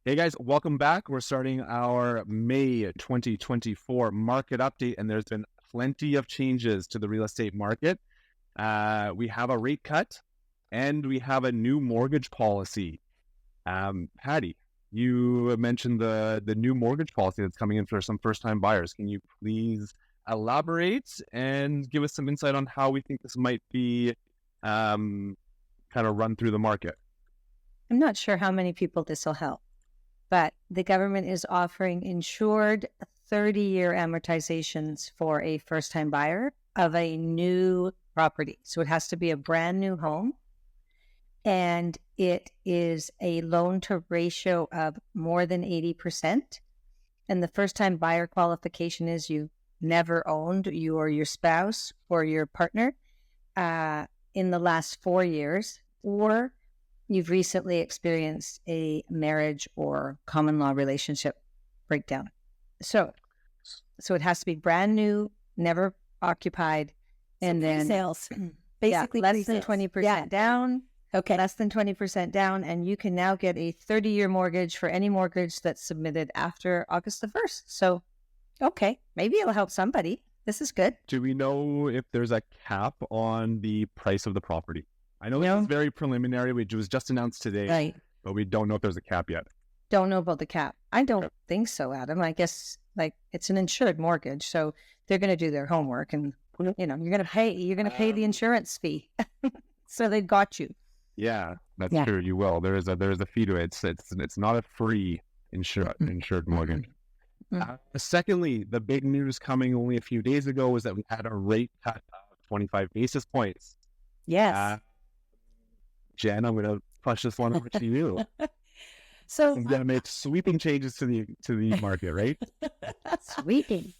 Hey guys, welcome back. We're starting our May 2024 market update, and there's been plenty of changes to the real estate market. We have a rate cut, and we have a new mortgage policy. Patti, you mentioned the new mortgage policy that's coming in for some first-time buyers. Can you please elaborate and give us some insight on how we think this might be kind of run through the market? I'm not sure how many people this will help, but the government is offering insured 30-year amortizations for a first-time buyer of a new property. So it has to be a brand new home, and it is a loan to ratio of more than 80%. And the first-time buyer qualification is you never owned, you or your spouse or your partner in the last 4 years, or you've recently experienced a marriage or common law relationship breakdown. So it has to be brand new, never occupied, and then sales, basically less than 20% down. Okay. Less than 20% down, and you can now get a 30-year mortgage for any mortgage that's submitted after August the 1st. So, okay, maybe it'll help somebody. This is good. Do we know if there's a cap on the price of the property? I know this is very preliminary, which was just announced today, Right. but we don't know if there's a cap yet. Don't know about the cap. I don't think so, Adam. I guess it's an insured mortgage, so they're going to do their homework, and you're going to pay the insurance fee. So they've got you. Yeah, that's true. You will. There is a fee to it. It's not a free insured mortgage. Secondly, the big news coming only a few days ago was that we had a rate cut of 25 basis points. Yes. Jen, I'm going to push this one over to you. So I'm going to make sweeping changes to the market, right? Sweeping.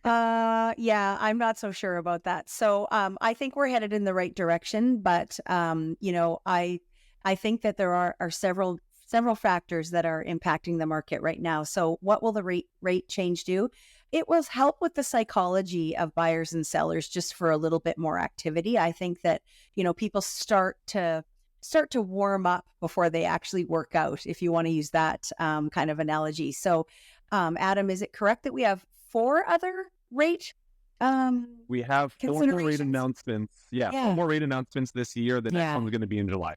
Yeah, I'm not so sure about that. So I think we're headed in the right direction, but I think that there are several factors that are impacting the market right now. So what will the rate change do? It will help with the psychology of buyers and sellers just for a little bit more activity. I think that, people start to warm up before they actually work out, if you want to use that kind of analogy. So Adam, is it correct that we have 4 other rate we have 4 more rate announcements. Yeah, 4 more rate announcements this year. The next one's going to be in July.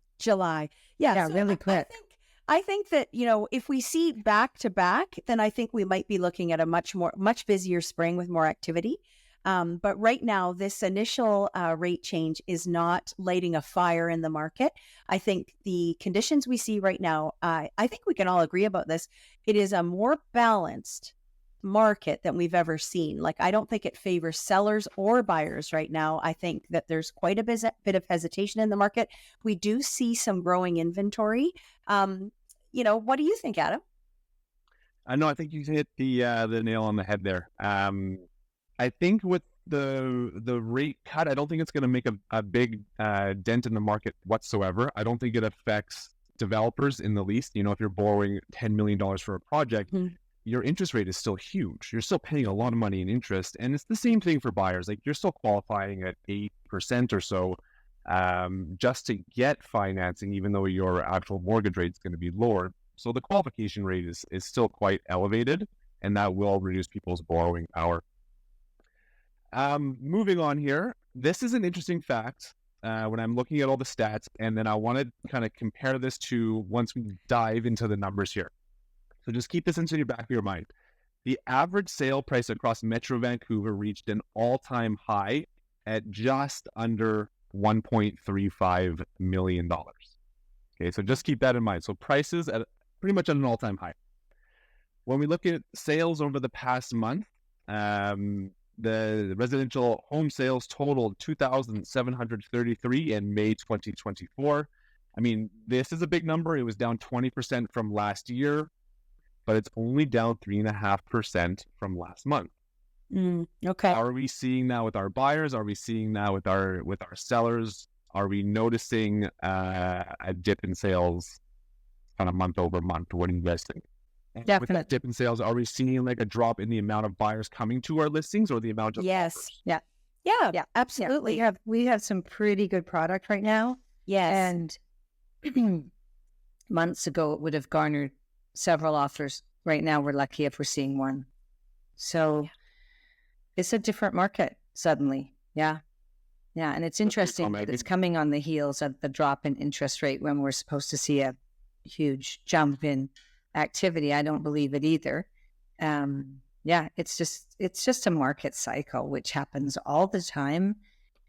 Yeah, so really quick. I think that, if we see back to back, then I think we might be looking at a much busier spring with more activity. But right now, this initial rate change is not lighting a fire in the market. I think the conditions we see right now, I think we can all agree about this. It is a more balanced market than we've ever seen. Like, I don't think it favors sellers or buyers right now. I think that there's quite a bit of hesitation in the market. We do see some growing inventory. What do you think, Adam? I think you hit the nail on the head there. I think with the rate cut, I don't think it's going to make a big dent in the market whatsoever. I don't think it affects developers in the least. If you're borrowing $10 million for a project, your interest rate is still huge. You're still paying a lot of money in interest. And it's the same thing for buyers. Like, you're still qualifying at 8% or so just to get financing, even though your actual mortgage rate is going to be lower. So the qualification rate is still quite elevated, and that will reduce people's borrowing power. Moving on here, this is an interesting fact when I'm looking at all the stats, and then I want to kind of compare this to once we dive into the numbers here. So just keep this into the back of your mind. The average sale price across Metro Vancouver reached an all-time high at just under $1.35 million. Okay, so just keep that in mind. So prices at pretty much at an all-time high. When we look at sales over the past month, the residential home sales totaled 2,733 in May 2024. I mean, this is a big number. It was down 20% from last year, but it's only down 3.5% from last month. Okay. Are we seeing that with our buyers? Are we seeing that with our sellers? Are we noticing a dip in sales kind of month over month? What do you guys think? Definitely. With that dip in sales, are we seeing like a drop in the amount of buyers coming to our listings, or the amount of Yes. offers? Yeah, absolutely. Yeah, we have some pretty good product right now. Yes. And months ago, it would have garnered several offers. Right now, we're lucky if we're seeing one. So it's a different market suddenly. Yeah. Yeah. And it's interesting that it's coming on the heels of the drop in interest rate when we're supposed to see a huge jump in activity. I don't believe it either. Yeah, it's just a market cycle, which happens all the time.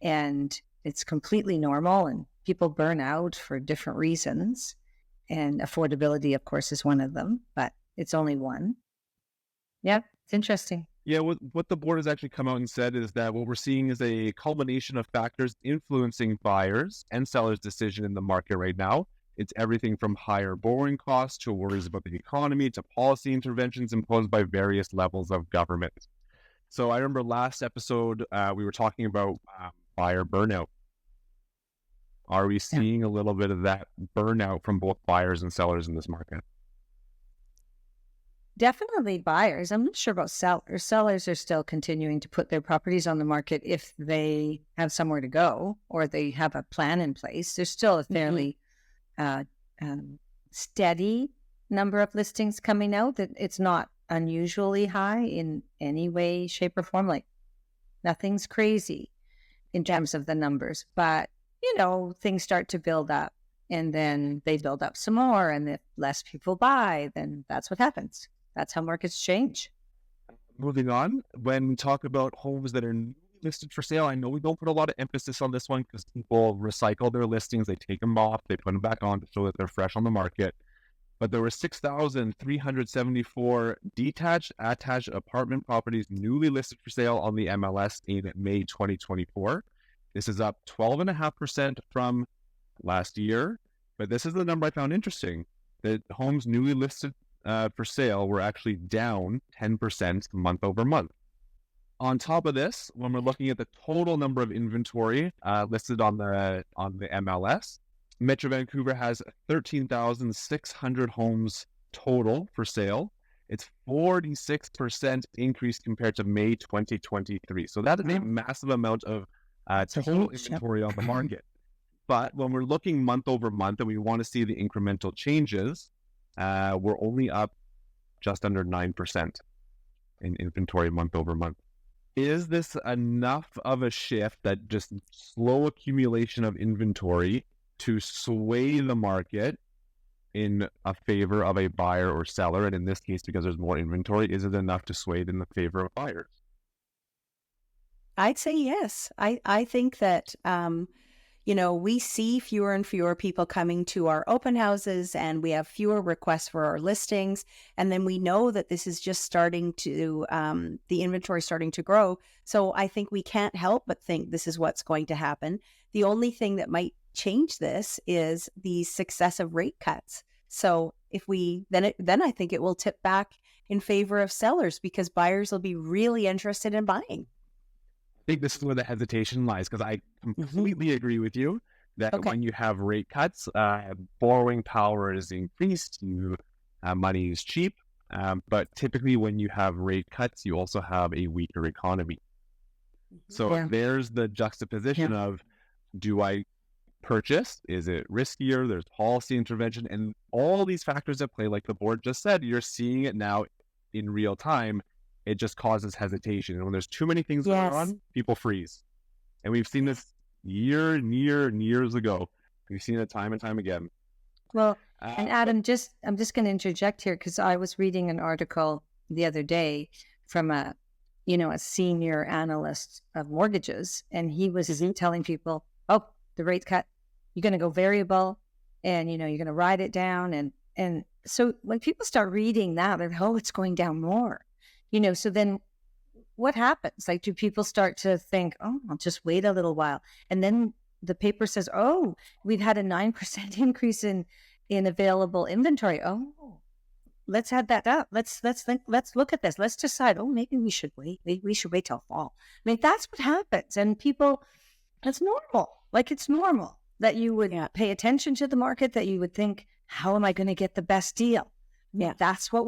And it's completely normal, and people burn out for different reasons. And affordability, of course, is one of them, but it's only one. Yeah, it's interesting. Yeah, what the board has actually come out and said is that what we're seeing is a culmination of factors influencing buyers and sellers' decision in the market right now. It's everything from higher borrowing costs to worries about the economy to policy interventions imposed by various levels of government. So I remember last episode, we were talking about buyer burnout. Are we seeing a little bit of that burnout from both buyers and sellers in this market? Definitely buyers. I'm not sure about sellers. Sellers are still continuing to put their properties on the market if they have somewhere to go or they have a plan in place. There's still a fairly steady number of listings coming out. That it's not unusually high in any way, shape, or form. Like nothing's crazy in terms of the numbers, but things start to build up, and then they build up some more, and if less people buy, then that's what happens. That's how markets change. Moving on, when we talk about homes that are listed for sale, I know we don't put a lot of emphasis on this one because people recycle their listings, they take them off, they put them back on to show that they're fresh on the market. But there were 6,374 detached, attached apartment properties newly listed for sale on the MLS in May 2024. This is up 12.5% from last year. But this is the number I found interesting. The homes newly listed for sale were actually down 10% month over month. On top of this, when we're looking at the total number of inventory listed on the MLS, Metro Vancouver has 13,600 homes total for sale. It's 46% increase compared to May 2023. So that is a massive amount of total inventory on the market. But when we're looking month over month and we want to see the incremental changes, we're only up just under 9% in inventory month over month. Is this enough of a shift, that just slow accumulation of inventory, to sway the market in a favor of a buyer or seller? And in this case, because there's more inventory, is it enough to sway it in the favor of buyers? I'd say yes. I think that, we see fewer and fewer people coming to our open houses, and we have fewer requests for our listings. And then we know that this is just starting to, the inventory starting to grow. So I think we can't help but think this is what's going to happen. The only thing that might change this is the successive rate cuts. So if then I think it will tip back in favor of sellers, because buyers will be really interested in buying. I think this is where the hesitation lies, because I completely agree with you that when you have rate cuts, borrowing power is increased, money is cheap. But typically when you have rate cuts, you also have a weaker economy. So there's the juxtaposition of, do I purchase? Is it riskier? There's policy intervention and all these factors at play. Like the board just said, you're seeing it now in real time. It just causes hesitation. And when there's too many things going on, people freeze. And we've seen this years ago. We've seen it time and time again. Well, and Adam, I'm just going to interject here, because I was reading an article the other day from a senior analyst of mortgages, and he was telling people, oh, the rate cut, you're going to go variable, and you're going to ride it down. And so when people start reading that, they're, oh, it's going down more. So then what happens? Like, do people start to think, oh, I'll just wait a little while? And then the paper says, oh, we've had a 9% increase in available inventory. Oh, let's add that up. Let's look at this. Let's decide, oh, maybe we should wait. We should wait till fall. I mean, that's what happens. And people, it's normal. Like, it's normal that you would pay attention to the market, that you would think, how am I going to get the best deal? Yeah, that's what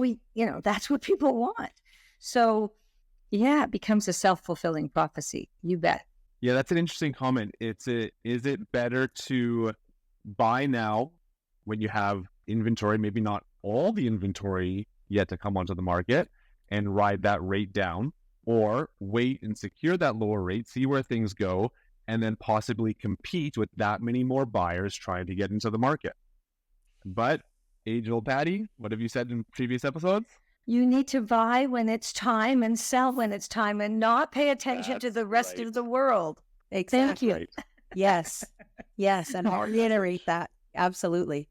that's what people want. So, it becomes a self-fulfilling prophecy. You bet. Yeah, that's an interesting comment. Is it better to buy now when you have inventory, maybe not all the inventory yet to come onto the market and ride that rate down, or wait and secure that lower rate, see where things go, and then possibly compete with that many more buyers trying to get into the market. But age-old Patti, what have you said in previous episodes? You need to buy when it's time and sell when it's time, and not pay attention to That's the rest right. of the world. Exactly. Thank you. Right. Yes. Yes. And I'll reiterate that. Absolutely.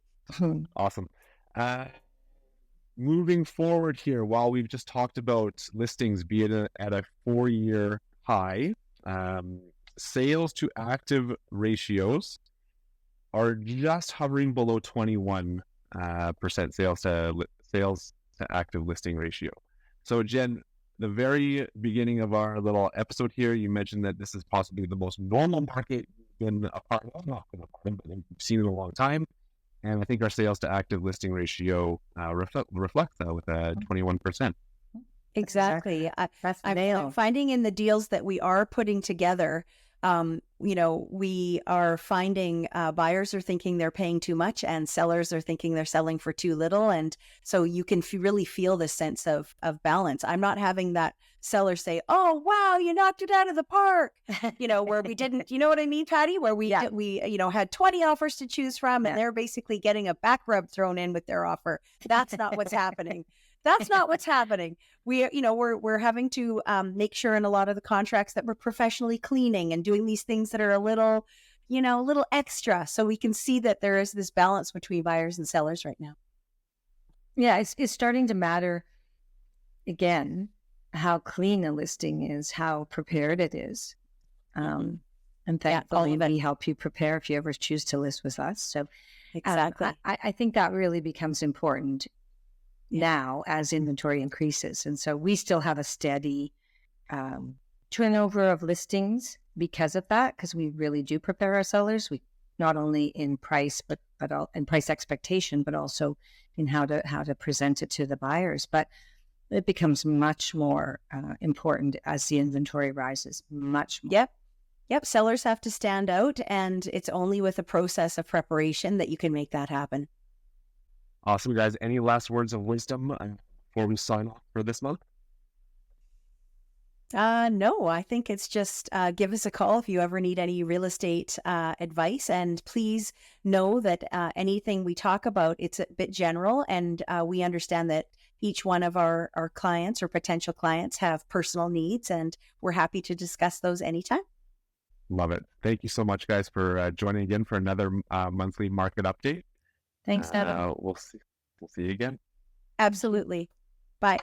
Awesome. Moving forward here, while we've just talked about listings being at a 4-year high, sales to active ratios are just hovering below 21% sales to active listing ratio. So Jen, the very beginning of our little episode here, you mentioned that this is possibly the most normal market you've been a part of, not been a part of, but you've seen in a long time. And I think our sales to active listing ratio reflects that with 21%. Exactly. That's the I'm nail. finding in the deals that we are putting together, we are finding buyers are thinking they're paying too much and sellers are thinking they're selling for too little. And so you can really feel this sense of balance. I'm not having that seller say, "Oh, wow, you knocked it out of the park," where we didn't, you know what I mean, Patti, where we had 20 offers to choose from and they're basically getting a back rub thrown in with their offer. That's not what's happening. That's not what's happening. We're having to make sure in a lot of the contracts that we're professionally cleaning and doing these things that are a little extra, so we can see that there is this balance between buyers and sellers right now. Yeah, it's starting to matter again how clean a listing is, how prepared it is. And thankfully, we help you prepare if you ever choose to list with us. So Exactly. I think that really becomes important now as inventory increases. And so we still have a steady turnover of listings because of that, because we really do prepare our sellers. We not only in price, but in price expectation, but also in how to present it to the buyers. But it becomes much more important as the inventory rises, much more. Yep. Sellers have to stand out, and it's only with a process of preparation that you can make that happen. Awesome, guys. Any last words of wisdom before we sign off for this month? No, I think it's just give us a call if you ever need any real estate advice. And please know that anything we talk about, it's a bit general. And we understand that each one of our clients or potential clients have personal needs, and we're happy to discuss those anytime. Love it. Thank you so much, guys, for joining again for another monthly market update. Thanks, Evan. We'll see you again. Absolutely. Bye.